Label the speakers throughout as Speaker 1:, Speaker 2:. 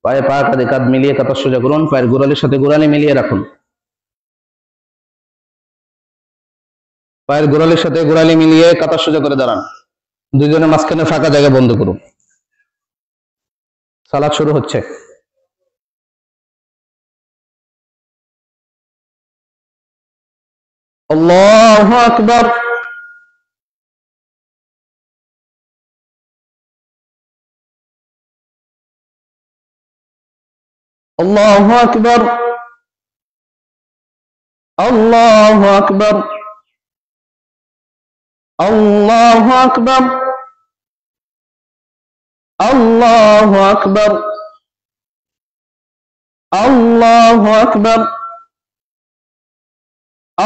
Speaker 1: পায়ে পা কাঁধে কাঁধ মিলিয়ে কাতার সোজা করুন, পায়ের গোড়ালির সাথে গোড়ালি মিলিয়ে রাখুন। পায়ের গোড়ালির সাথে গোড়ালি মিলিয়ে কাতার সোজা করে দাঁড়ান। দুইজনের মাঝখানে ফাঁকা জায়গা বন্ধ করুন। সালাত শুরু হচ্ছে। আল্লাহু আকবার। আল্লাহু আকবার। আল্লাহু আকবার। আল্লাহু আকবার। আল্লাহু আকবার। আল্লাহু আকবার।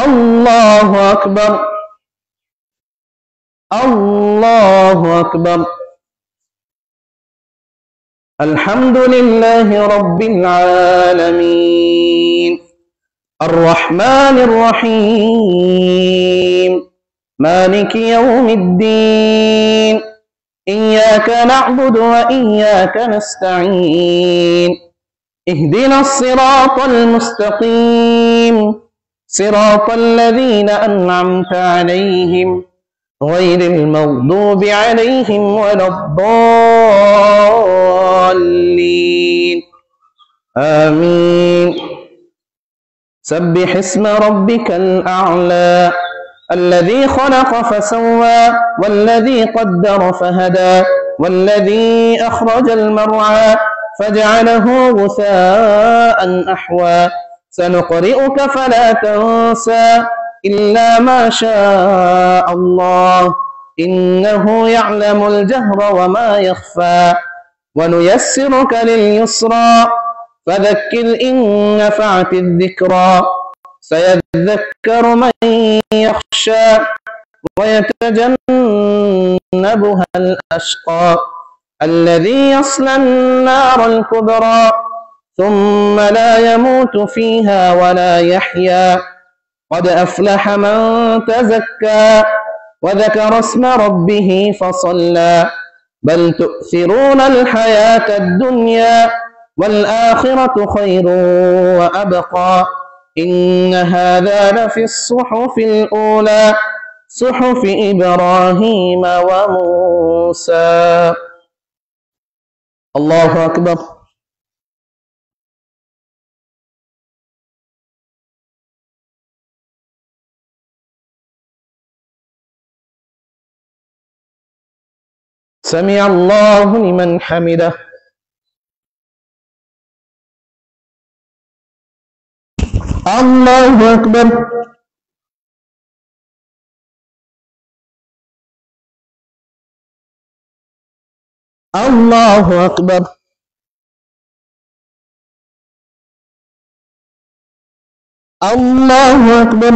Speaker 1: আল্লাহু আকবার। আল্লাহু আকবার। আলহামদুলিল্লাহি রাব্বিল আলামিন আর রহমানির রহিম মালিকি ইয়াউমিদ্দিন ইয়্যাকা না'বুদু ওয়া ইয়্যাকা নাস্তাঈন ইহদিনাস সিরাতাল মুস্তাকিম সিরাতাল লাযীনা আন'আমতা আলাইহিম গায়রিল মাগদুবি আলাইহিম ওয়ালাদ-দাল্লিন آمين سبح اسم ربك الأعلى الذي خلق فسوى والذي قدر فهدى والذي أخرج المرعى فجعله غثاء أحوى سنقرئك فلا تنسى إلا ما شاء الله إنه يعلم الجهر وما يخفى ونيسرك لليسرى فذكر إن نفعت الذكرى سيذكر من يخشى ويتجنبها الأشقى الذي يصلى النار الكبرى ثم لا يموت فيها ولا يحيا قد أفلح من تزكى وذكر اسم ربه فصلى بل تؤثرون الحياة الدنيا والآخرة خير وأبقى إن هذا لفي الصحف الأولى صحف إبراهيم وموسى الله أكبر سمع الله لمن حمده الله أكبر الله أكبر الله أكبر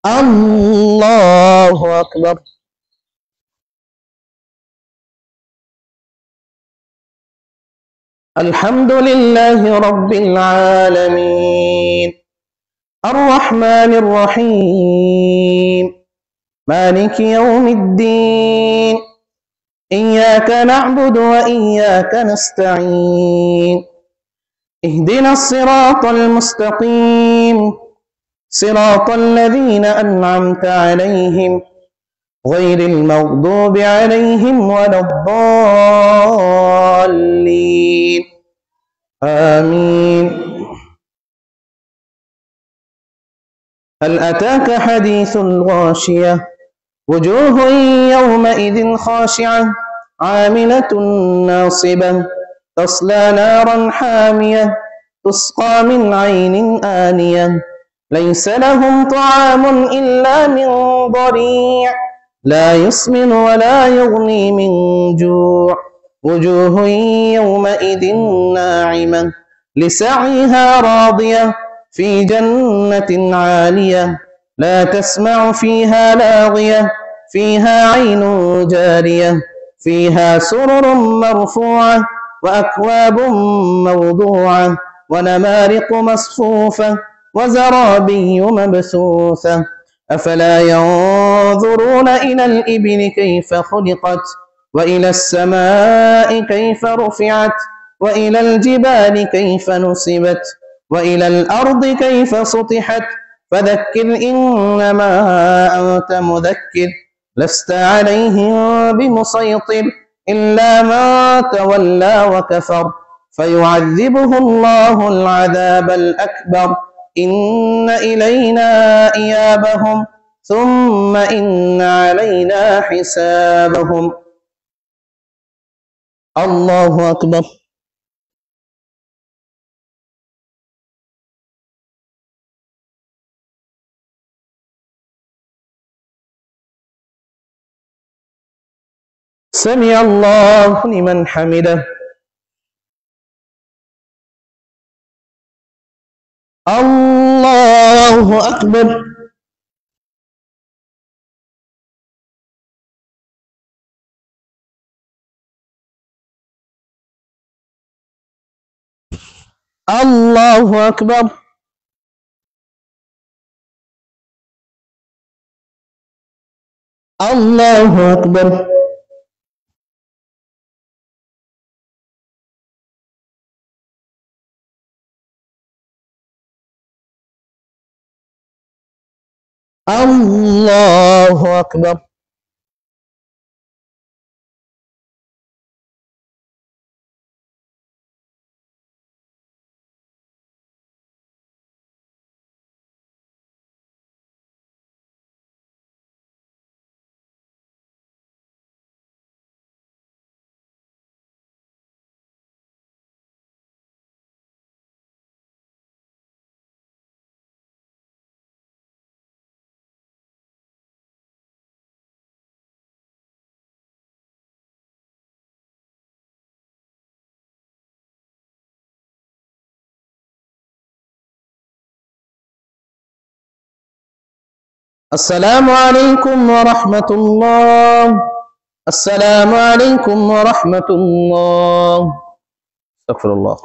Speaker 1: الله أكبر الحمد لله رب العالمين الرحمن الرحيم مالك يوم الدين إياك نعبد وإياك نستعين اهدنا الصراط المستقيم صراط الذين أنعمت عليهم غير المغضوب عليهم ولا الضالين آمين هل أتاك حديث الغاشية وجوه يومئذ خاشعة عاملة ناصبة تصلى نارا حامية تسقى من عين آنية ليس لهم طعام إلا من ضريع لا يسمن ولا يغني من جوع وجوه يومئذ ناعمة لسعيها راضية في جنة عالية لا تسمع فيها لاغية فيها عين جارية فيها سرر مرفوعة وأكواب موضوعة ونمارق مصفوفة وزرابي مبثوثة أفلا ينظرون إلى الإبل كيف خلقت وإلى السماء كيف رفعت وإلى الجبال كيف نصبت وإلى الأرض كيف سطحت فذكر إنما أنت مذكر لست عليهم بمسيطر إلا من تولى وكفر فيعذبه الله العذاب الأكبر إن إلينا إيابهم ثم إن علينا حسابهم الله أكبر سمع الله لمن حمده الله أكبر الله أكبر الله أكبر الله أكبر السلام عليكم ورحمة الله السلام عليكم ورحمة الله استغفر الله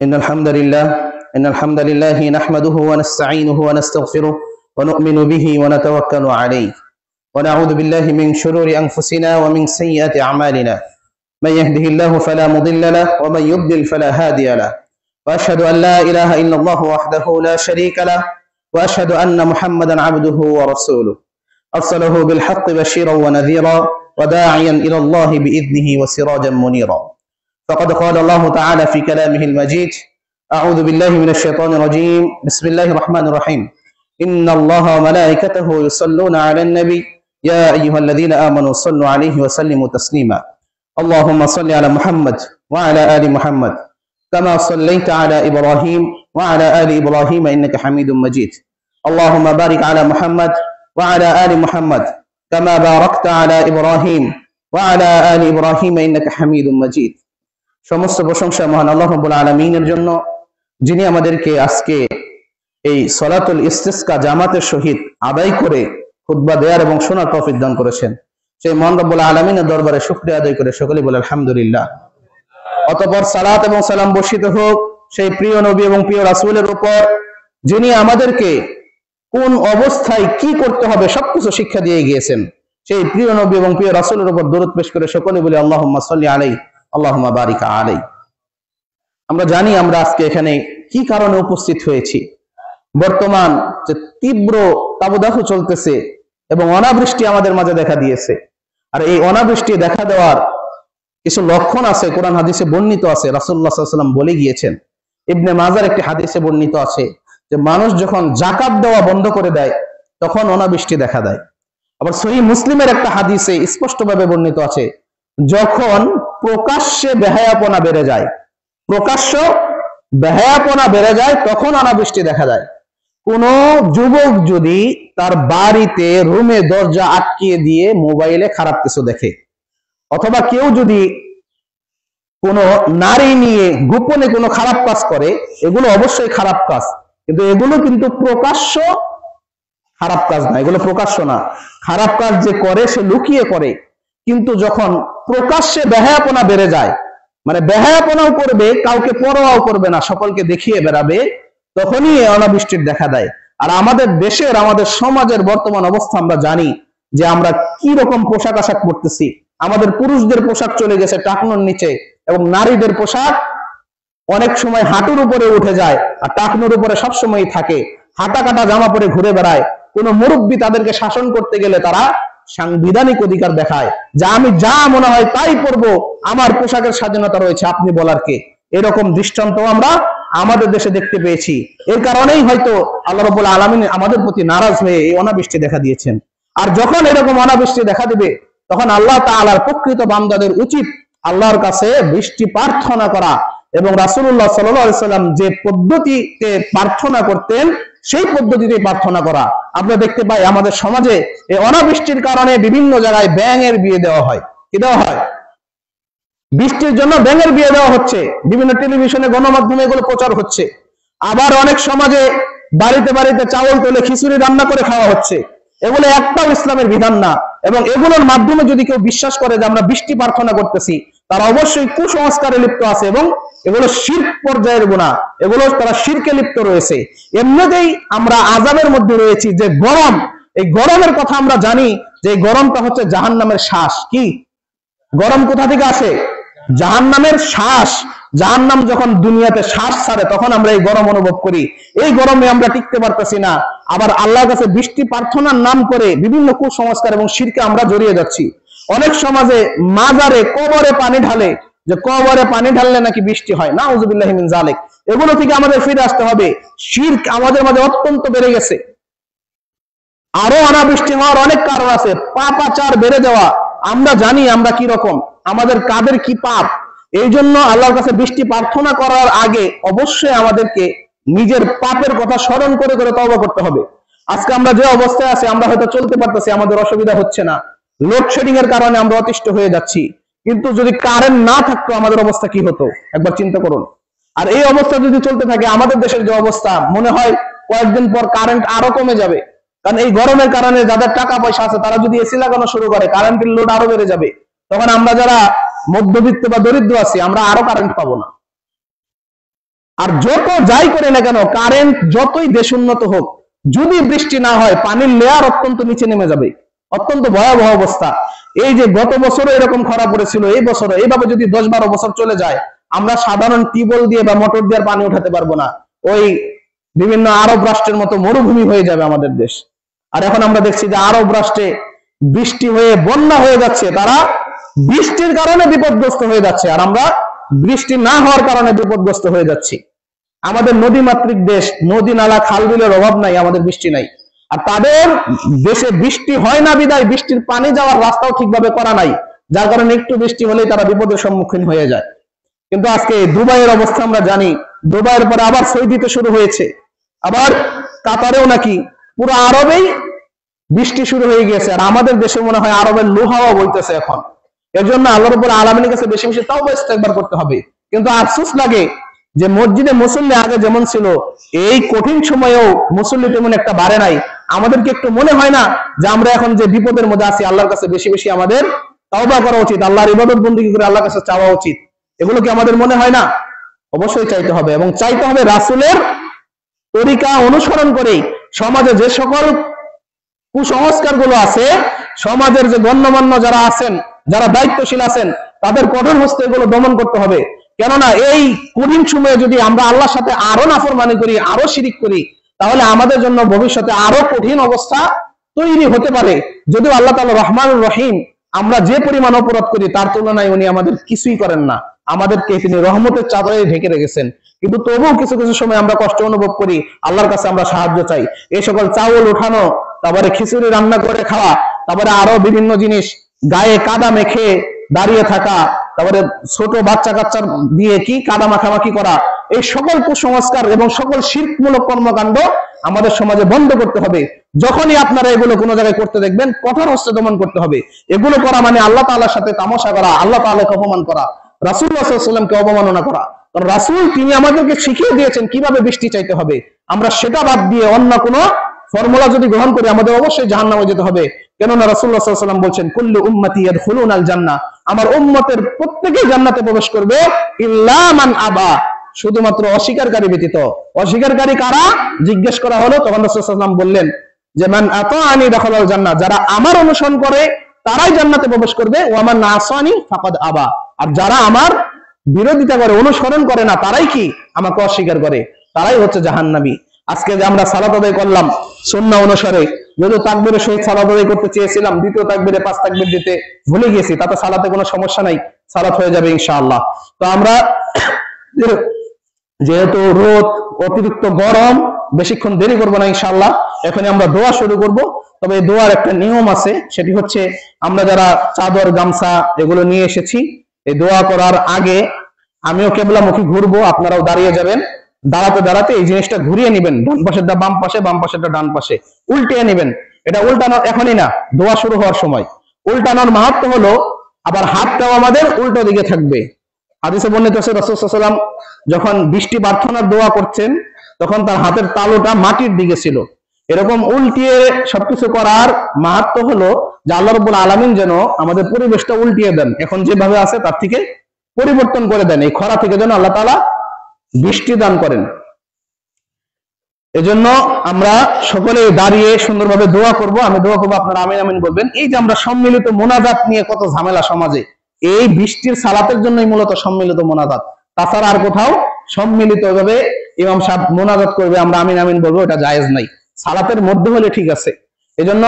Speaker 1: إن الحمد لله نحمده ونستعينه ونستغفره ونؤمن به ونتوكل عليه ونعوذ بالله من شرور أنفسنا ومن سيئات أعمالنا من يهده الله فلا مضل له ومن يضلل فلا هادي له وأشهد أن لا إله إلا الله وحده لا شريك له وأشهد أن محمدا عبده ورسوله أرسله بالحق بشيرا ونذيرا وداعيا إلى الله بإذنه وسراجا منيرا فقد قال الله تعالى في كلامه المجيد أعوذ بالله من الشيطان الرجيم بسم الله الرحمن الرحيم إن الله وملائكته يصلون على النبي يا أيها الذين آمنوا صلوا عليه وسلموا تسليما اللهم صل على محمد وعلى آل محمد كما صليت على إبراهيم وعلى آل إبراهيم إنك حميد مجيد اللهم بارك على محمد وعلى آل محمد كما باركت على إبراهيم وعلى آل إبراهيم إنك حميد مجيد সমস্ত প্রশংসা মহান আল্লাহ রাব্বুল আলামিনের জন্য যিনি আমাদেরকে আজকে এই সলাতুল ইস্তিসকা জামাতের সহিত আদায় করে খুতবা দেওয়ার এবং শোনার তৌফিক দান করেছেন সেই মহান রব্বুল আলামিনের দরবারে শুকরিয়া আদায় করে সকলেই বলে আলহামদুলিল্লাহ অতঃপর সালাত এবং সালাম বর্ষিত হোক সেই প্রিয় নবী এবং প্রিয় রাসূলের উপর যিনি আমাদেরকে কোন অবস্থায় কি করতে হবে সবকিছু শিক্ষা দিয়ে গিয়েছেন সেই প্রিয় নবী এবং প্রিয় রাসূলের উপর দরুদ পেশ করে সকলেই বলে আল্লাহুম্মা সাল্লি আলাইহি আল্লাহুম্মা বারিক আলাইহি আমরা জানি আমরা আজকে এখানে কি কারণে উপস্থিত হয়েছি বর্তমান যে তীব্র তাবদাহ চলতেছে এবং অনাবৃষ্টি আমাদের মাঝে দেখা দিয়েছে আর এই অনাবৃষ্টি দেখা দেওয়ার কিছু লক্ষণ আছে কোরআন হাদিসে বর্ণিত আছে রাসূলুল্লাহ সাল্লাল্লাহু আলাইহি ওয়াসাল্লাম বলে গিয়েছেন ইবনে মাজার একটি হাদিসে বর্ণিত আছে যে মানুষ যখন যাকাত দেওয়া বন্ধ করে দেয় তখন অনাবৃষ্টি দেখা দেয় আবার সহিহ মুসলিমের একটা হাদিসে স্পষ্টভাবে বর্ণিত আছে যখন প্রকাশ্যে বেহায়াপনা বেড়ে যায় তখন অনাবৃষ্টি দেখা যায় কোন যুবক যদি তার বাড়িতে রুমে দরজা আটকিয়ে দিয়ে মোবাইলে খারাপ কিছু দেখে অথবা কেউ যদি কোন নারী নিয়ে গোপনে কোনো খারাপ কাজ করে এগুলো অবশ্যই খারাপ কাজ কিন্তু এগুলো কিন্তু প্রকাশ্য খারাপ কাজ না, এগুলো প্রকাশ্য না। খারাপ কাজ যে করে সে লুকিয়ে করে, কিন্তু যখন প্রকাশ্যে বেহায়াপনা বেড়ে যায়, মানে বেহায়াপনাও করবে, কাউকে পরোয়াও করবে না, সকলকে দেখিয়ে বেড়াবে, তখনই অনাবৃষ্টির দেখা দেয়। আর আমাদের দেশের, আমাদের সমাজের বর্তমান অবস্থা আমরা জানি যে আমরা কি রকম পোশাক আশাক পরতেছি। আমাদের পুরুষদের পোশাক চলে গেছে টাকনোর নিচে, এবং নারীদের পোশাক অনেক সময় হাঁটুর উপরে উঠে যায় আর টাকনোর উপরে সবসময় থাকে। হাঁটা কাটা জামা পরে ঘুরে বেড়ায়। কোন মুরব্বী তাদেরকে শাসন করতে গেলে তারা সাংবিধানিক অধিকার দেখায় যে আমি যা মনে হয় তাই পরবো, আমার পোশাকের স্বাধীনতা রয়েছে, আপনি বলার কে। এরকম দৃষ্টান্ত আমরা আমাদের দেশে দেখতে পেয়েছি। এর কারণেই হয়তো আল্লাহ রাব্বুল আলামিন আমাদের প্রতি নারাজ হয়ে এই অনাবৃষ্টি দেখা দিয়েছেন। আর যখন এরকম অনাবৃষ্টি দেখা দিবে, তখন আল্লাহ তাআলার প্রকৃত বান্দাদের উচিত আল্লাহর কাছে বৃষ্টি প্রার্থনা করা, এবং রাসূলুল্লাহ সাল্লাল্লাহু আলাইহি সাল্লাম যে পদ্ধতিতে প্রার্থনা করতেন সেই পদ্ধতিতে প্রার্থনা করা। আমরা দেখতে পাই আমাদের সমাজে এই অনাবৃষ্টির কারণে বিভিন্ন জায়গায় ব্যাঙের বিয়ে দেওয়া হয়। কি দেওয়া হয়? বৃষ্টির জন্য ব্যাঙের বিয়ে দেওয়া হচ্ছে, বিভিন্ন টেলিভিশনে গণমাধ্যমে এগুলো প্রচার হচ্ছে। আবার অনেক সমাজে বাড়িতে বাড়িতে চাউল তুলে খিচুড়ি রান্না করে খাওয়া হচ্ছে। এগুলো একটাও ইসলামের বিধান না, এবং এগুলোর মাধ্যমে যদি কেউ বিশ্বাস করে যে আমরা বৃষ্টি প্রার্থনা করতেছি, তারা অবশ্যই কুসংস্কারে লিপ্ত আছে, এবং এগুলো শিরক পর্যায়ের গুনাহ, এগুলো তারা শিরকে লিপ্ত রয়েছে। এমনিতেই আমরা আযাবের মধ্যে রয়েছি, যে গরম, এই গরমের কথা আমরা জানি যে গরমটা হচ্ছে জাহান্নামের শ্বাস। কি গরম কোথা থেকে আসে? জাহান্নামের শ্বাস। জাহান্নাম যখন দুনিয়াতে শ্বাস ছাড়ে তখন আমরা এই গরম অনুভব করি। এই গরমে আমরা টিকতে পারতেছি না। আবার আল্লাহর কাছে বৃষ্টি প্রার্থনার নাম করে বিভিন্ন কুসংস্কার এবং শিরকে আমরা জড়িয়ে যাচ্ছি। অনেক সমাজে মাজারে, কবরে পানি ঢালে, যে কবরে পানি ঢাললে নাকি বৃষ্টি হয়। নাউযুবিল্লাহি মিন যালিক। এগুলো থেকে আমাদের ফিরে আসতে হবে। শিরক আমাদের মাঝে অত্যন্ত বেড়ে গেছে। আরো অনাবৃষ্টি হওয়ার অনেক কারণ আছে। পাপাচার বেড়ে যাওয়া, আমরা জানি আমরা কি রকম, আমাদের কাদের কি পাপ। এই জন্য আল্লাহর কাছে বৃষ্টি প্রার্থনা করার আগে অবশ্যই আমাদেরকে নিজের পাপের কথা স্মরণ করে করে তওবা করতে হবে। আজকে আমরা যে অবস্থায় আছি, আমরা হয়তো চলতে পারতেছি, আমাদের অসুবিধা হচ্ছে না, লোডশেডিং এর কারণে আমরা অতিষ্ঠ হয়ে যাচ্ছি, কিন্তু যদি কারেন্ট না থাকতো আমাদের অবস্থা কি হতো একবার চিন্তা করুন। আর এই অবস্থা যদি চলতে থাকে, আমাদের দেশের যে অবস্থা, মনে হয় কয়েকদিন পর কারেন্ট আরো কমে যাবে। কারণ এই গরমের কারণে যাদের টাকা পয়সা আছে তারা যদি এসি লাগানো শুরু করে, কারেন্টের লোড আরো বেড়ে যাবে। তখন আমরা যারা মধ্যবিত্ত বা দরিদ্র আছি, আমরা আরো কারেন্ট পাবো না। আর যত যাই করে না কেন, কারেন্ট যতই দেশ উন্নত হোক, যদি বৃষ্টি না হয়, পানির লেয়ার অত্যন্ত নিচে নেমে যাবে। অত্যন্ত ভয়াবহ অবস্থা। এই যে গত বছরও এরকম খরা পড়েছিল, এই বছরও এইভাবে যদি 10-12 বছর চলে যায়, আমরা সাধারণ টিউবওয়েল দিয়ে বা মোটর দিয়ে পানি উঠাতে পারবো না। ওই বিভিন্ন আরব রাষ্ট্রের মতো মরুভূমি হয়ে যাবে আমাদের দেশ। আর এখন আমরা দেখছি যে আরব রাষ্ট্রে বৃষ্টি হয়ে বন্যা হয়ে যাচ্ছে, তারা বৃষ্টির কারণে বিপদগ্রস্ত হয়ে যাচ্ছে, আর আমরা বৃষ্টি না হওয়ার কারণে বিপদগ্রস্ত হয়ে যাচ্ছি। আমাদের নদী মাতৃক দেশ, নদী নালা খাল বিলের অভাব নাই, আমাদের বৃষ্টি নাই। আর তাদের দেশে বৃষ্টি হয় না বিদায় বৃষ্টির পানি যাওয়ার রাস্তাও ঠিকভাবে করা নাই, যার কারণে একটু বৃষ্টি হলেই তারা বিপদের সম্মুখীন হয়ে যায়। কিন্তু আজকে দুবাইয়ের অবস্থা আমরা জানি, দুবাইয়ের পরে আবার সৌদিতে শুরু হয়েছে, আবার কাতারেও নাকি, পুরো আরবেই বৃষ্টি শুরু হয়ে গিয়েছে। আর আমাদের দেশে মনে হয় আরবের লোহাও বইতেছে এখন। এর জন্য আল্লাহর উপর আলামিনের কাছে বেশি বেশি তাওবা ইস্তেগফার করতে হবে। কিন্তু আফসোস লাগে যে মসজিদে মুসল্লি আগে যেমন ছিল, এই কঠিন সময়েও মুসল্লি তেমন একটা বাড়ে নাই। আমাদেরকে একটু মনে হয় না যে আমরা এখন যে বিপদের মধ্যে আছি, আল্লাহর কাছে বেশি বেশি আমাদের তাওবা করা উচিত, আল্লাহর ইবাদত বন্দেগী করে আল্লাহর কাছে চাওয়া উচিত? এগুলো কি আমাদের মনে হয় না? অবশ্যই চাইতে হবে, এবং চাইতে হবে রাসূলের তরিকা অনুসরণ করেই। সমাজে যে সকল কুসংস্কার গুলো আছে, সমাজের যে গণ্যমান্য যারা আছেন, যারা দায়িত্বশীল আছেন, তাদের কঠোর হস্তে এগুলো দমন করতে হবে। কেননা এই কঠিন সময়ে যদি আমরা আল্লাহর সাথে আরো নাফরমানি করি, আরো শিরিক করি, তাহলে আমাদের জন্য ভবিষ্যতে আরো কঠিন অবস্থা তৈরি হতে পারে। যদিও আল্লাহ তাআলা রহমানুর রহিম, আমরা যে পরিমাণ অপরাধ করি তার তুলনায় উনি আমাদের কিছুই করেন না, আমাদেরকে তিনি রহমতের চাদরে ঢেকে রেখেছেন। কিন্তু তবুও কিছু কিছু সময় আমরা কষ্ট অনুভব করি, আল্লাহর কাছে আমরা সাহায্য চাই। এই সকল চাউল উঠানো, তারপরে খিচুড়ি রান্না করে খাওয়া, তারপরে আরো বিভিন্ন জিনিস, গায়ে কাদা মেখে দাঁড়িয়ে থাকা, তারপরে ছোট বাচ্চা কাচ্চার দিয়ে কি কাদা মাখামাখি করা, এই সকল কুসংস্কার এবং সকল শিরকমূলক কর্মকাণ্ড আমাদের সমাজে বন্ধ করতে হবে। যখনই আপনারা এগুলো কোনো জায়গায় করতে দেখবেন, কঠোর হস্তে দমন করতে হবে। এগুলো করা মানে আল্লাহ তাআলার সাথে তামাশা করা, আল্লাহ তাআলাকে অপমান করা, রাসূলুল্লাহ সাল্লাল্লাহু আলাইহি ওয়াসাল্লামকে অবমাননা করা। কারণ রাসূল তিনি আমাদেরকে শিখিয়ে দিয়েছেন কিভাবে বৃষ্টি চাইতে হবে, আমরা সেটা বাদ দিয়ে অন্য কোনো ফর্মুলা যদি গ্রহণ করি আমাদের অবশ্যই জাহান্নামে যেতে হবে। কেননা রাসূলুল্লাহ সাল্লাল্লাহু আলাইহি ওয়াসাল্লাম বলছেন, কুল্লু উম্মতি ইয়াদখুলুনাল জান্নাহ, আমার উম্মতের প্রত্যেকেই জান্নাতে প্রবেশ করবে, ইল্লা মান আবা, শুধুমাত্র অস্বীকারী ব্যতীত। অস্বীকারী কারা জিজ্ঞেস করা হলো, তখন রাসূলুল্লাহ সাল্লাল্লাহু আলাইহি ওয়াসাল্লাম বললেন যে মান আতাআনি দাখালাল জান্নাহ, যারা আমার অনুসরণ করে তারাই জান্নাতে প্রবেশ করবে, ওয়া মান আসানি ফাকাদ আবা, আর যারা আমার বিরোধিতা করে অনুসরণ করে না তারাই কি আমাকে অস্বীকার করে, তারাই হচ্ছে জাহান্নামী। আজকে যে আমরা সালাত আদায় করলাম সুন্নাহ অনুসারে, যদিও তাকবীরের সহিত সালাত আদায় করতে চেয়েছিলাম, দ্বিতীয় তাকবীরে 5 তাকবীর দিতে ভুলে গেছি, তাতে সালাতে কোনো সমস্যা নাই, সালাত হয়ে যাবে ইনশাআল্লাহ। তো আমরা যেহেতু রোদ অতিরিক্ত গরম, বেশিক্ষণ দেরি করবো না ইনশাআল্লাহ, এখানে আমরা দোয়া শুরু করব। তবে এই দোয়ার একটা নিয়ম আছে, সেটি হচ্ছে আমরা যারা চাদর গামছা এগুলো নিয়ে এসেছি, এই দোয়া করার আগে আমিও কেবলামুখী ঘুরবো, আপনারাও দাঁড়িয়ে যাবেন, দাঁড়াতে দাঁড়াতে এই জিনিসটা ঘুরিয়ে নেবেন, ডান পাশেরটা বাম পাশে, বাম পাশেরটা ডান পাশে, উল্টিয়ে নেবেন। এটা উল্টানো এখনই না, দোয়া শুরু হওয়ার সময়। উল্টানোর মাহাত্ম্য হলো আবার হাতটাও আমাদের উল্টো দিকে থাকবে। হাদিসে বর্ণিত আছে রাসূল সাল্লাল্লাহু আলাইহি ওয়াসাল্লাম যখন বৃষ্টি প্রার্থনার দোয়া করছেন তখন তার হাতের তালুটা মাটির দিকে ছিল। এরকম উল্টিয়ে সবকিছু করার মাহাত্ম্য হলো যে আল্লাহ রাব্বুল আলামিন যেন আমাদের পরিবেশটা উল্টিয়ে দেন, এখন যেভাবে আছে তার থেকে পরিবর্তন করে দেন, এই খরা থেকে যেন আল্লাহ তাআলা বৃষ্টি দান করেন। এজন্য আমরা সকলে দাঁড়িয়ে সুন্দরভাবে দোয়া করব, আমি দোয়া করবো, আপনারা আমিন আমিন বলবেন। এই যে আমরা সম্মিলিত মোনাজাত নিয়ে কত ঝামেলা সমাজে, এই বৃষ্টির সালাতের জন্যই মূলত সম্মিলিত মোনাজাত, তাছাড়া আর কোথাও সম্মিলিত ভাবে ইমাম সাহেব মোনাজাত করবে আমরা আমিন আমিন বলবো, এটা জায়েজ নাই। সালাতের মধ্যে হলে ঠিক আছে। এজন্য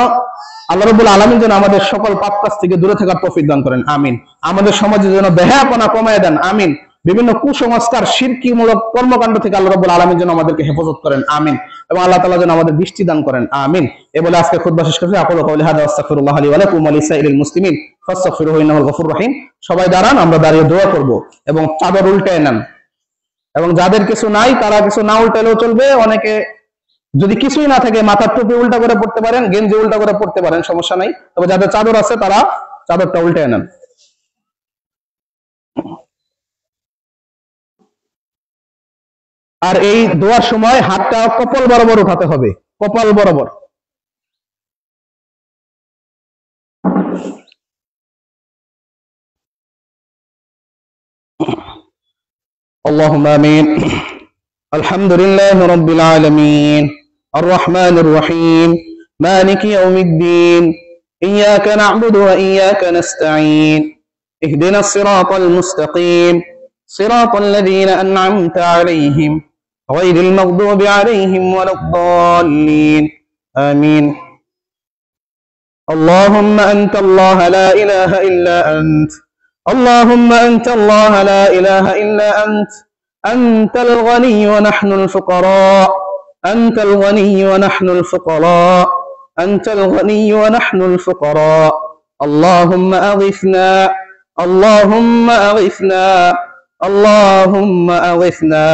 Speaker 1: আল্লাহ রাব্বুল আলামিন যেন আমাদের সকল পাপ কাজ থেকে দূরে থাকার তৌফিক দান করেন, আমিন। আমাদের সমাজে যেন বেহায়াপনা কমায় দেন, আমিন। বিভিন্ন কুসংস্কার শিরকিমূলক কর্মকাণ্ড থেকে আল্লাহ রাব্বুল আলামিন যেন আমাদেরকে হেফাজত করেন, আমিন। এবং আল্লাহ তাআলা যেন আমাদের বৃষ্টি দান করেন, আমিন। এ বলে আজকে খুতবা শেষ করছি। আকুলু কাওলি হাযা আস্তাগফিরুল্লাহ লি ওয়া লাকুম ওয়া লিসাইরিল মুসলিমিন ফাস্তাগফিরুহু ইন্নাহুল গফুরুর রহিম। সবাই দাঁড়ান, আমরা দাঁড়িয়ে দোয়া করব এবং চাদর উল্টায় নেন, এবং যাদের কিছু নাই তারা কিছু না উল্টালেও চলবে। অনেকে যদি কিছুই না থাকে মাথার টুপি উল্টা করে পড়তে পারেন, গেঞ্জি উল্টা করে পড়তে পারেন, সমস্যা নাই। তবে যাদের চাদর আছে তারা চাদরটা উল্টায় নেন। আর এই দোয়ার সময় হাতটা কপাল বরাবর উঠাতে হবে, কপাল বরাবর। اللهم آمين. الحمد لله رب العالمين الرحمن الرحيم مالك يوم الدين إياك نعبد وإياك نستعين اهدنا الصراط المستقيم صراط الذين أنعمت عليهم غير المغضوب عليهم ولا الضالين آمين. اللهم أنت الله لا إله إلا أنت، اللهم أنت الله لا إله إلا أنت، أنت الغني ونحن الفقراء، أنت الغني ونحن الفقراء، أنت الغني ونحن الفقراء. اللهم أغثنا، اللهم أغثنا، اللهم أغثنا،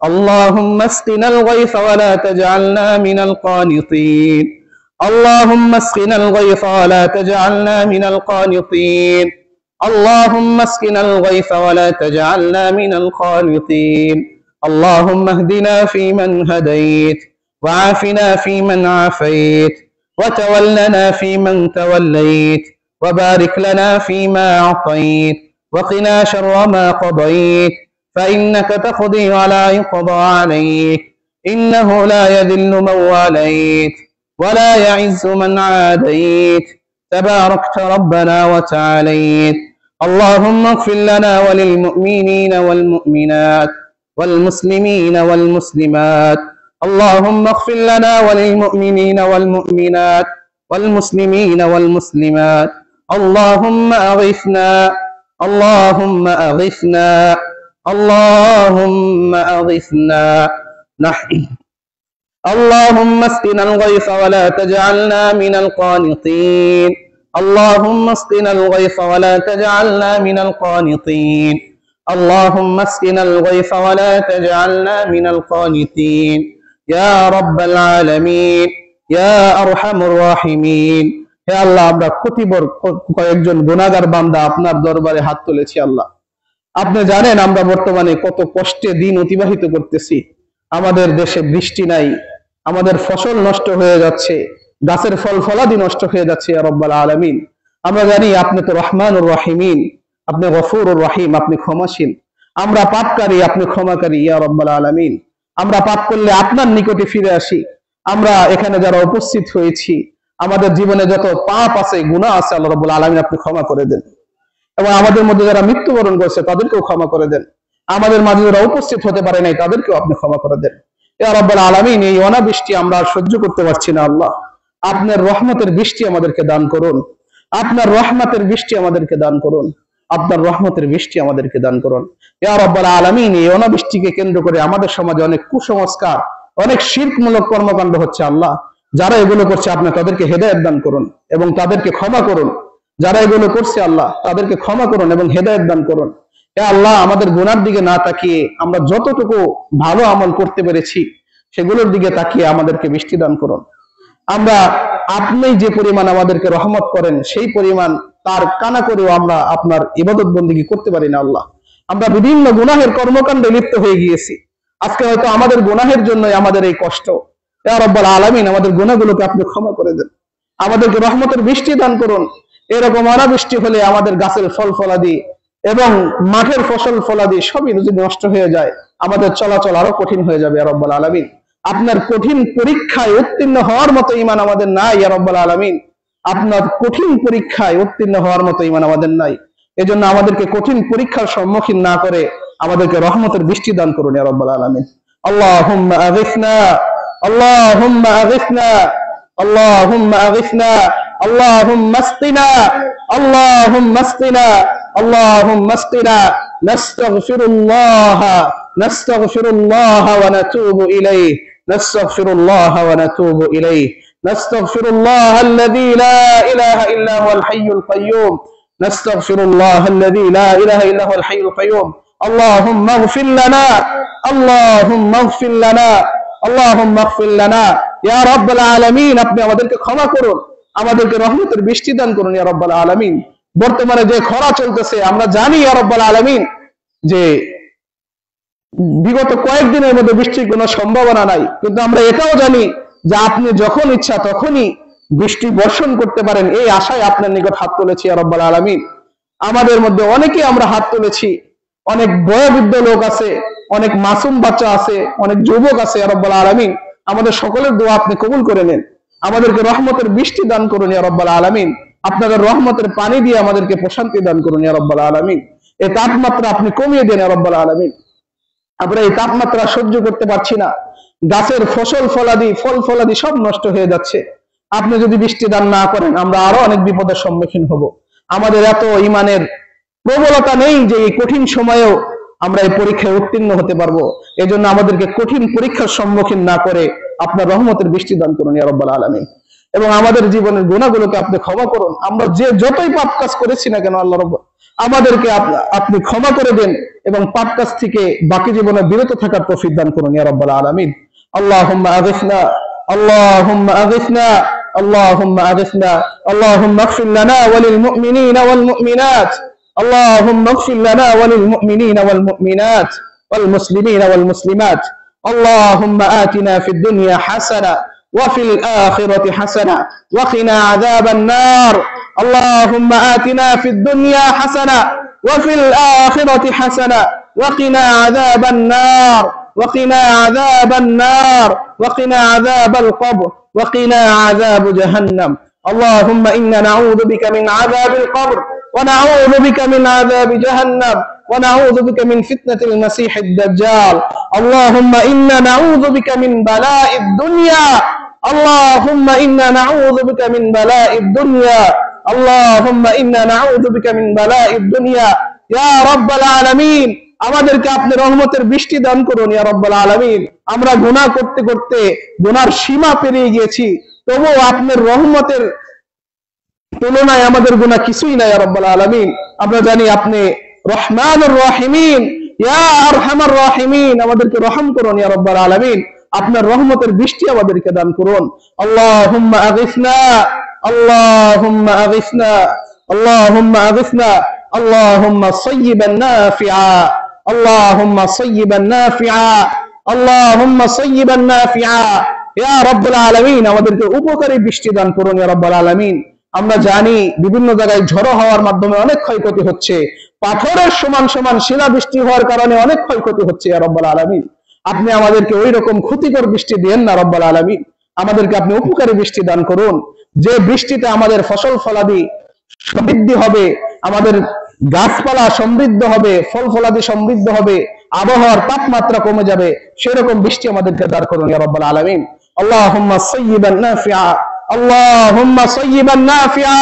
Speaker 1: اللهم اسقنا الغيث ولا تجعلنا من القانطين، اللهم اسقنا الغيث ولا تجعلنا من القانطين، اللهم اسقنا الغيث ولا تجعلنا من القانطين. اللهم اهدنا فيمن هديت، وعافنا فيمن عافيت، وتولنا فيمن توليت، وبارك لنا فيما أعطيت، وقنا شر ما قضيت، فإنك تقضي ولا يقضى عليك، إنه لا يذل من واليت ولا يعز من عاديت، تباركت ربنا وتعاليت. اللهم اغفر لنا وللمؤمنين والمؤمنات والمسلمين والمسلمات، اللهم اغفر لنا وللمؤمنين والمؤمنات والمسلمين والمسلمات. اللهم أغثنا، اللهم أغثنا، اللهم أغثنا. اللهم اسقنا الغيث ولا تجعلنا من القانطين، اللهم اسقنا الغيث ولا تجعلنا من القانطين، اللهم اسقنا الغيث ولا تجعلنا من القانطين. يا رب العالمين يا أرحم الراحمين. হে আল্লাহ, আমরা কয়েকজন গুনাহগার বান্দা আপনার দরবারে হাত তুলেছি। আল্লাহ, আপনি জানেন আমরা বর্তমানে কত কষ্টে দিন অতিবাহিত করতেছি। আমাদের দেশে বৃষ্টি নাই, আমাদের ফসল নষ্ট হয়ে যাচ্ছে, গাছের ফল ফলাদি নষ্ট হয়ে যাচ্ছে ইয়া রাব্বাল আলামিন। আমরা জানি আপনি তো রহমানুর রহিমিন, আপনি গফুরুর রহিম, আপনি ক্ষমাশীল। আমরা পাপকারী, আপনি ক্ষমাকারী ইয়া রাব্বাল আলামিন। আমরা পাপ করলে আপনার নিকটে ফিরে আসি। আমরা এখানে যারা উপস্থিত হয়েছি, আমাদের জীবনে যত পাপ আছে, গুনাহ আছে, আল্লাহ রাব্বুল আলামিন আপনি ক্ষমা করে দেন। এবং আমাদের মধ্যে যারা মৃত্যুবরণ করেছে তাদেরকেও ক্ষমা করে দেন। আমাদের মাঝে যারা উপস্থিত হতে পারে নাই তাদেরকেও আপনি ক্ষমা করে দেন ইয়া রাব্বুল আলামিন। এই অনাবৃষ্টি আমরা আর সহ্য করতে পারছি না আল্লাহ, আপনার রহমতের বৃষ্টি আমাদেরকে দান করুন, আপনার রহমতের বৃষ্টি আমাদেরকে দান করুন, আপনার রহমতের বৃষ্টি আমাদেরকে দান করুন ইয়া রাব্বুল আলামিন। এই অনাবৃষ্টিকে কেন্দ্র করে আমাদের সমাজে অনেক কুসংস্কার, অনেক শিরকমূলক কর্মকাণ্ড হচ্ছে আল্লাহ। যারা এগুলো করছে আপনি তাদেরকে হেদায়েত দান করুন এবং তাদেরকে ক্ষমা করুন। যারা এগুলো করছে আল্লাহ তাদেরকে ক্ষমা করুন এবং হেদায়েত দান করুন। হে আল্লাহ, আমাদের গুনার দিকে না তাকিয়ে আমরা যতটুকু ভালো আমল করতে পেরেছি সেগুলোর দিকে তাকিয়ে আমাদেরকে বৃষ্টি দান করুন। আমরা আপনি যে পরিমাণ আমাদেরকে রহমত করেন সেই পরিমাণ তার কানা করেও আমরা আপনার ইবাদত বন্দেগী করতে পারি না আল্লাহ। আমরা বিভিন্ন গুনাহের কর্মকাণ্ডে লিপ্ত হয়ে গিয়েছি। আজকে হয়তো আমাদের গুনাহের জন্যই আমাদের এই কষ্ট। ইয়া রাব্বুল আলামিন, আমাদের গুনাহগুলোকে আপনি ক্ষমা করে দেন, আমাদেরকে রহমতের বৃষ্টি দান করুন। এরকম অনাবৃষ্টি হলে আমাদের গাছের ফল ফলাদি এবং মাঠের ফসল ফলাদি সবই যদি নষ্ট হয়ে যায়, আমাদের চলাচল আরো কঠিন হয়ে যাবে ইয়া রাব্বুল আলামিন। আপনার কঠিন পরীক্ষায় উত্তীর্ণ হওয়ার মতো ঈমান আমাদের নাই ইয়া রাব্বুল আলামিন। আপনার কঠিন পরীক্ষায় উত্তীর্ণ হওয়ার মতো ঈমান আমাদের নাই। এজন্য আমাদেরকে কঠিন পরীক্ষার সম্মুখীন না করে আমাদেরকে রহমতের বৃষ্টি দান করুন ইয়া রাব্বুল আলামিন। আল্লাহুম্মা আগিসনা, আল্লাহুম্মা আগিসনা, আল্লাহুম্মা আগিসনা, আল্লাহুম্মা আসকিনা, আল্লাহুম্মা আসকিনা, আল্লাহুম্মা আসকিনা। নাস্তাগফিরুল্লাহ, নাস্তাগফিরুল্লাহ ওয়া নাতুবু ইলাইহি, নাস্তাগফিরুল্লাহ ওয়া নাতুবু ইলাইহি। নাস্তাগফিরুল্লাহ আল্লাযী লা ইলাহা ইল্লা হুয়াল হাইয়ুল কাইয়্যুম, নাস্তাগফিরুল্লাহ আল্লাযী লা ইলাহা ইল্লা হুয়াল হাইয়ুল কাইয়্যুম। আল্লাহুম্মা ইগফির লানা, আল্লাহুম্মা ইগফির লানা, আল্লাহুম্মা ইগফির লানা। ইয়া রাব্বুল আলামিন, আপনি আমাদেরকে ক্ষমা করুন, আমাদেরকে রহমতের বৃষ্টি দান করুন ইয়া রাব্বুল আলামিন। বর্তমানে যে খরা চলতেছে আমরা জানি ইয়া রাব্বুল আলামিন যে বিগত কয়েকদিনের মধ্যে বৃষ্টির কোনো সম্ভাবনা নাই, কিন্তু আমরা এটাও জানি যে আপনি যখন ইচ্ছা তখনই বৃষ্টি বর্ষণ করতে পারেন। এই আশায় আপনার নিকট হাত তুলেছি ইয়া রাব্বুল আলামিন। আমাদের মধ্যে অনেকে আমরা হাত তুলেছি, অনেক বয়োবৃদ্ধ লোক আছে, অনেক মাসুম বাচ্চা আছে, অনেক যুবক আছে ইয়া রাব্বুল আলামিন। আমাদের সকলের দোয়া আপনি কবুল করে নেন, আমাদেরকে রহমতের বৃষ্টি দান করুন ইয়া রাব্বুল আলামিন। আপনাদের রহমতের পানি দিয়ে আমাদেরকে প্রশান্তি দান করুন ইয়া রাব্বুল আলামিন। এই তাপমাত্রা আপনি কমিয়ে দেন ইয়া রাব্বুল আলামিন। আমরা এই তাপমাত্রা সহ্য করতে পারছি না, গাছের ফসল ফলাদি, ফল ফলাদি সব নষ্ট হয়ে যাচ্ছে। আপনি যদি বৃষ্টি দান না করেন আমরা আরো অনেক বিপদের সম্মুখীন হব। আমাদের এত ঈমানের প্রবলতা নেই যে এই কঠিন সময়েও আমরা এই পরীক্ষায় উত্তীর্ণ হতে পারবো। এজন্য আমাদেরকে কঠিন পরীক্ষার সম্মুখীন না করে আপনার রহমতের বৃষ্টি দান করুন ইয়া রাব্বুল আলামিন। এবং আমাদের জীবনের গুনাহগুলোকে আপনি ক্ষমা করুন। আমরা যে যতই পাপ কাজ করেছি না কেন আল্লাহ রাব্বুল আমাদেরকে আপনি ক্ষমা করে দেন এবং পাপ কাজ থেকে বাকি জীবনে বিরত থাকার তৌফিক দান করুন ইয়া রাব্বুল আলামিন। আল্লাহুম্মা আগিসনা, আল্লাহুম্মা আগিসনা, আল্লাহুম্মা আগিসনা, আল্লাহুম্মা ইগফির লানা ওয়া লিল মুমিনিনা ওয়াল মুমিনাত, আল্লাহুম্মা ইগফির লানা ওয়া লিল মুমিনিনা ওয়াল মুমিনাত ওয়াল মুসলিমিনা ওয়াল মুসলিমাত। আল্লাহুম্মা আতিনা ফিদ দুনিয়া হাসানা وفي الآخرة حسنة وقنا عذاب النار. اللهم آتنا في الدنيا حسنة وفي الآخرة حسنة وقنا عذاب النار، وقنا عذاب النار، وقنا عذاب القبر، وقنا عذاب جهنم. اللهم إنا نعوذ بك من عذاب القبر ونعوذ بك من عذاب جهنم ونعوذ بك من فتنة المسيح الدجال. اللهم إنا نعوذ بك من بلاء الدنيا، اللهم إنا نعوذ بك من بلاء الدنيا، اللهم إنا نعوذ بك من بلاء الدنيا يا رب العالمين। আমাদেরকে আপনি রহমতের বৃষ্টি দান করুন ইয়া রাব্বুল আলামিন। আমরা গুনাহ করতে করতে গুনার সীমা পেরিয়ে গিয়েছি, তবুও আপনার রহমতের তুলনায় আমাদের গুনাহ কিছুই না ইয়া রাব্বুল আলামিন। আমরা জানি আপনি রহমানুর রহিমিন, ইয়া আরহামার রাহিমিন। আমাদেরকে রহম করুন ইয়া রাব্বুল আলামিন, আপনার রহমতের বৃষ্টি আমাদেরকে দান করুন। আল্লাহুম্মা আগিসনা, আল্লাহুম্মা আগিসনা, আল্লাহুম্মা আগিসনা, আল্লাহুম্মা সাইয়্যিবান নাফিআ, আল্লাহুম্মা সাইয়্যিবান নাফিআ, আল্লাহুম্মা সাইয়্যিবান নাফিআ,
Speaker 2: ইয়া রাব্বুল আলামিন আমাদেরকে উপকারী বৃষ্টি দান করুন ইয়া রাব্বুল আলামিন। আমরা জানি বিভিন্ন জায়গায় ঝড়ো হওয়ার মাধ্যমে অনেক ক্ষয়ক্ষতি হচ্ছে, পাথরের সমান সমান শিলাবৃষ্টি হওয়ার কারণে অনেক ক্ষয়ক্ষতি হচ্ছে ইয়া রাব্বুল আলামিন। আপনি আমাদেরকে ওই রকম ক্ষতিকর বৃষ্টি দেন না রাব্বুল আলামিন, আমাদেরকে আপনি উপকারী বৃষ্টি দান করুন, যে বৃষ্টিতে আমাদের ফসল ফলাদি সমৃদ্ধি হবে, আমাদের গাছপালা সমৃদ্ধ হবে, ফল ফলাদি সমৃদ্ধ হবে, আবহাওয়ার তাপমাত্রা কমে যাবে, সেরকম বৃষ্টি আমাদেরকে দান করুন ইয়া রাব্বুল আলামিন। আল্লাহুম্মা সাইয়্যিবান নাফিআ, আল্লাহুম্মা সাইয়্যিবান নাফিআ,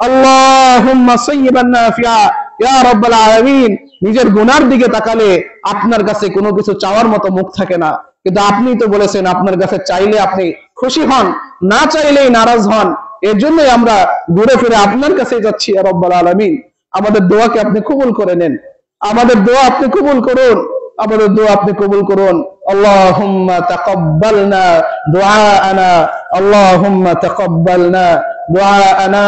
Speaker 2: আল্লাহুম্মা সাইয়্যিবান নাফিআ ইয়া রাব্বুল আলামিন। নিজের গুনার দিকে তাকালে আপনার কাছে কোনো কিছু চাওয়ার মতো মুখ থাকে না, কিন্তু আপনি তো বলেছেন আপনার কাছে চাইলে আপনি খুশি হন, না চাইলেই নারাজ হন। এর জন্যই আমরা ঘুরে ফিরে আপনার কাছে যাচ্ছি ইয়া রাব্বুল আলামিন। আমাদের দোয়াকে আপনি কবুল করে নেন, আমাদের দোয়া আপনি কবুল করুন, আমাদের দোয়া আপনি কবুল করুন। আল্লাহুম্মা তাকাব্বালনা দুআআনা, আল্লাহুম্মা তাকাব্বালনা দুআআনা,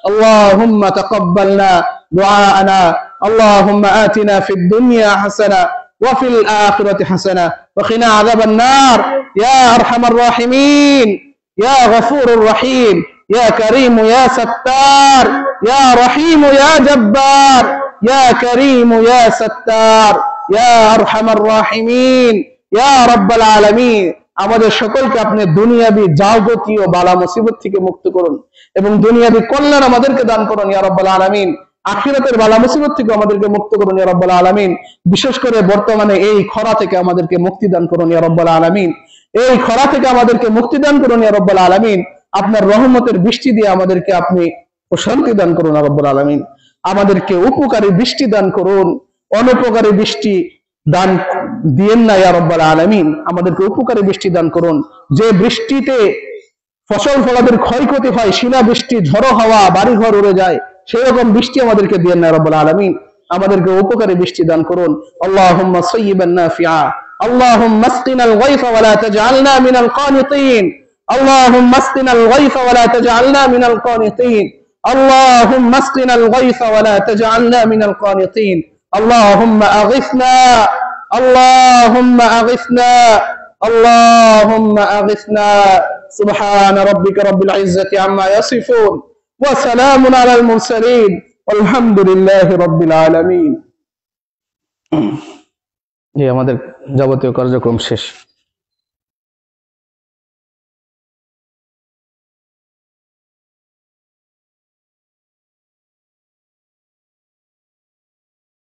Speaker 2: আল্লাহুম্মা তাকাব্বালনা দুআআনা, আল্লাহুম্মা আতিনা ফিদ দুনিয়া হাসানা ওয়া ফিল আখিরাতি হাসানা ওয়া কিনা আযাবান নার ইয়া আরহামার রাহিমিন ইয়া গফুরুর রহিম ইয়া কারীম ইয়া সাত্তার ইয়া রহিম ইয়া জব্বার ইয়া কারীম ইয়া সাত্তার ইয়া আরহামার রাহিমিন ইয়া রাব্বাল আলামিন। আমাদের সকলকে আপনি দুনিয়াবি যাবতীয় বালা মুসিবত থেকে মুক্ত করুন এবং দুনিয়াবি কল্যাণ আমাদেরকে দান করুন ইয়া রাব্বাল আলামিন। আখিরাতের বালা মুসিবত থেকে আমাদেরকে মুক্ত করুন ইয়া রাব্বাল আলামিন। বিশেষ করে বর্তমানে এই খরা থেকে আমাদেরকে মুক্তি দান করুন ইয়া রাব্বাল আলামিন। এই খরা থেকে আমাদেরকে মুক্তি দান করুন ইয়া রাব্বাল আলামিন। আপনার রহমতের বৃষ্টি দিয়ে আমাদেরকে আপনি প্রশান্তি দান করুন ইয়া রাব্বাল আলামিন। আমাদেরকে উপকারী বৃষ্টি দান করুন, অনুপকারী বৃষ্টি দান দিয়েন না ইয়া রাব্বাল আলামিন। আমাদেরকে উপকারী বৃষ্টি দান করুন, যে বৃষ্টিতে ফসল ফলাদের ক্ষয়ক্ষতি হয়, শিলা বৃষ্টি, ঝড়ো হাওয়া, বাড়িঘর উড়ে যায়, সেই রকম বৃষ্টি আমাদেরকে দিয়েন না ইয়া রাব্বাল আলামিন। আমাদেরকে উপকারী বৃষ্টি দান করুন। আল্লাহুম্মা সাইয়্যিবান নাফিআ, আল্লাহুম্মা আসকিনাল গায়থা ওয়া লা তাজআলনা মিনাল কানিতিন, আল্লাহুম্মা আসকিনাল গায়থা ওয়া লা তাজআলনা মিনাল কানিতিন, اللهم اسقنا الغيث ولا تجعلنا من القانطين، اللهم اغثنا، اللهم اغثنا، اللهم اغثنا. سبحان ربك رب العزة عما يصفون وسلام على المرسلين والحمد لله رب العالمين. আমাদের যাবতীয় কার্যক্রম শেষ।